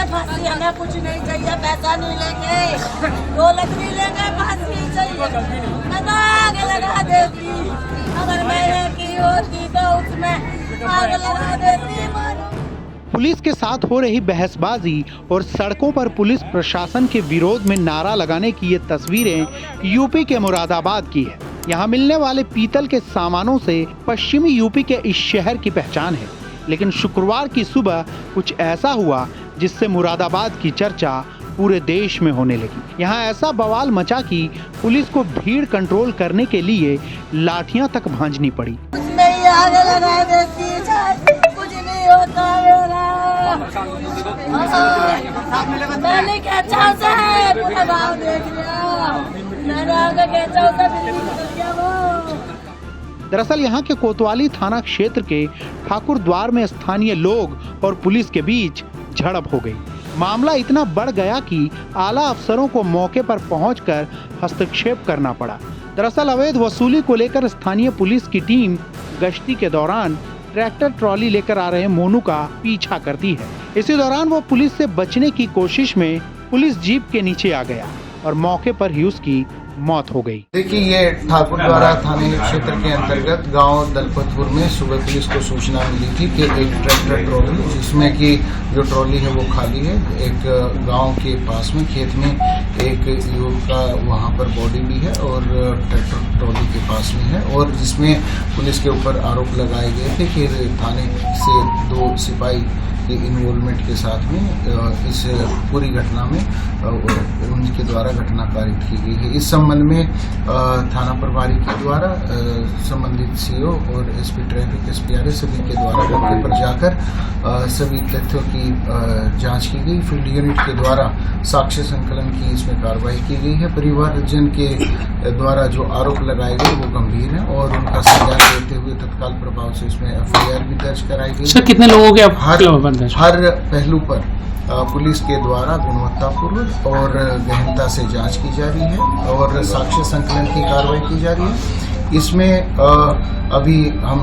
लेंगे फांसी, हमें कुछ नहीं चाहिए, पैसा नहीं लेंगे, दौलत नहीं लेंगे, फांसी चाहिए। मैं तो आग लगा देती, अगर मैं की होती तो उसमें आग लगा देती। पुलिस के साथ हो रही बहसबाजी और सड़कों पर पुलिस प्रशासन के विरोध में नारा लगाने की ये तस्वीरें यूपी के मुरादाबाद की है। यहाँ मिलने वाले पीतल के सामानों से पश्चिमी यूपी के इस शहर की पहचान है। लेकिन शुक्रवार की सुबह कुछ ऐसा हुआ जिससे मुरादाबाद की चर्चा पूरे देश में होने लगी। यहाँ ऐसा बवाल मचा कि पुलिस को भीड़ कंट्रोल करने के लिए लाठियां तक भांजनी पड़ी। नहीं आग लगा देती, कुछ नहीं होता मेरा। मैंने क्या चाहता है, पूरा गाँव देख लिया, मैंने आगे क्या चाहता है वो। दरअसल यहाँ के कोतवाली थाना क्षेत्र के ठाकुर द्वार में स्थानीय लोग और पुलिस के बीच झड़प हो गई। मामला इतना बढ़ गया कि आला अफसरों को मौके पर पहुंचकर हस्तक्षेप करना पड़ा। दरअसल अवैध वसूली को लेकर स्थानीय पुलिस की टीम गश्ती के दौरान ट्रैक्टर ट्रॉली लेकर आ रहे मोनू का पीछा करती है। इसी दौरान वो पुलिस से बचने की कोशिश में पुलिस जीप के नीचे आ गया और मौके पर ही उसकी मौत हो गई। देखिए, ये ठाकुर द्वारा थाने क्षेत्र के अंतर्गत गांव दलपतपुर में सुबह पुलिस को सूचना मिली थी कि एक ट्रैक्टर ट्रॉली, जिसमें कि जो ट्रॉली है वो खाली है, एक गांव के पास में खेत में एक युवक का वहां पर बॉडी भी है और ट्रैक्टर ट्रॉली के पास में है, और जिसमें पुलिस के ऊपर आरोप लगाए गए थे कि थाने से 2 सिपाही के इन्वॉल्वमेंट के साथ में इस पूरी घटना में उनके द्वारा घटना कारित की गई है। इस संबंध में थाना प्रभारी के द्वारा संबंधित सीओ और एसपी ट्रैफिक एसपीआर सभी के द्वारा मौके पर जाकर सभी तथ्यों की जांच की गई। फील्ड यूनिट के द्वारा साक्ष्य संकलन की इसमें कार्रवाई की गई है। परिवारजन के द्वारा जो आरोप लगाए गए वो गंभीर है और उनका संज्ञान लेते हुए तत्काल प्रभाव से इसमें एफआईआर भी दर्ज कराई गई। सर, कितने लोगों के हर पहलू पर पुलिस के द्वारा गुणवत्तापूर्वक और गहनता से जांच की जा रही है और साक्ष्य संकलन की कार्रवाई की जा रही है। इसमें अभी हम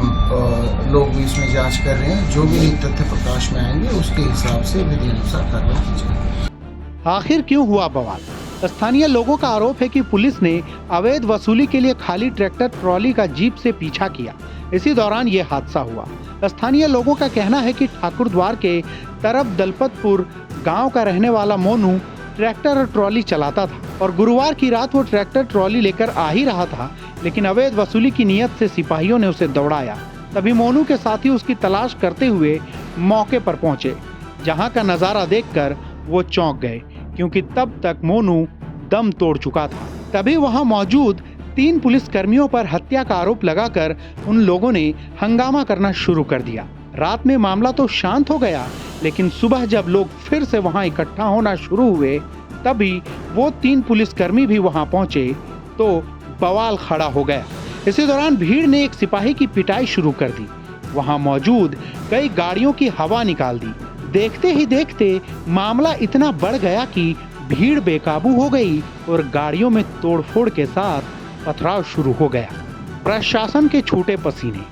लोग भी इसमें जांच कर रहे हैं। जो भी तथ्य प्रकाश में आएंगे उसके हिसाब से विधि अनुसार कार्रवाई की जाएगी। आखिर क्यों हुआ बवाल? स्थानीय लोगों का आरोप है कि पुलिस ने अवैध वसूली के लिए खाली ट्रैक्टर ट्रॉली का जीप से पीछा किया। इसी दौरान ये हादसा हुआ। स्थानीय लोगों का कहना है कि ठाकुर द्वार के तरफ दलपतपुर गांव का रहने वाला मोनू ट्रैक्टर और ट्रॉली चलाता था और गुरुवार की रात वो ट्रैक्टर ट्रॉली लेकर आ ही रहा था, लेकिन अवैध वसूली की नीयत से सिपाहियों ने उसे दौड़ाया। तभी मोनू के साथी उसकी तलाश करते हुए मौके पर पहुंचे, जहां का नजारा देखकर वो चौंक गए क्योंकि तब तक मोनू दम तोड़ चुका था। तभी वहां मौजूद 3 पुलिस कर्मियों पर हत्या का आरोप लगाकर उन लोगों ने हंगामा करना शुरू कर दिया। रात में मामला तो शांत हो गया, लेकिन सुबह जब लोग फिर से वहां इकट्ठा होना शुरू हुए, तभी वो 3 पुलिसकर्मी भी वहां पहुंचे तो बवाल खड़ा हो गया। इसी दौरान भीड़ ने एक सिपाही की पिटाई शुरू कर दी। वहां मौजूद कई गाड़ियों की हवा निकाल दी। देखते ही देखते मामला इतना बढ़ गया कि भीड़ बेकाबू हो गई और गाड़ियों में तोड़फोड़ के साथ पथराव शुरू हो गया। प्रशासन के छूटे पसीने।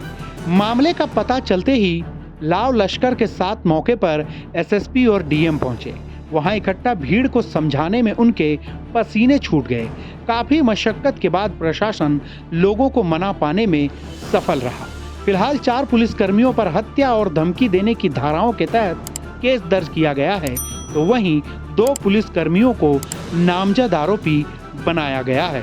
मामले का पता चलते ही लाव लश्कर के साथ मौके पर एसएसपी और डीएम पहुंचे। वहां इकट्ठा भीड़ को समझाने में उनके पसीने छूट गए। काफी मशक्कत के बाद प्रशासन लोगों को मना पाने में सफल रहा। फिलहाल 4 पुलिसकर्मियों पर हत्या और धमकी देने की धाराओं के तहत केस दर्ज किया गया है, तो वहीं 2 पुलिसकर्मियों को नामजद आरोपी बनाया गया है।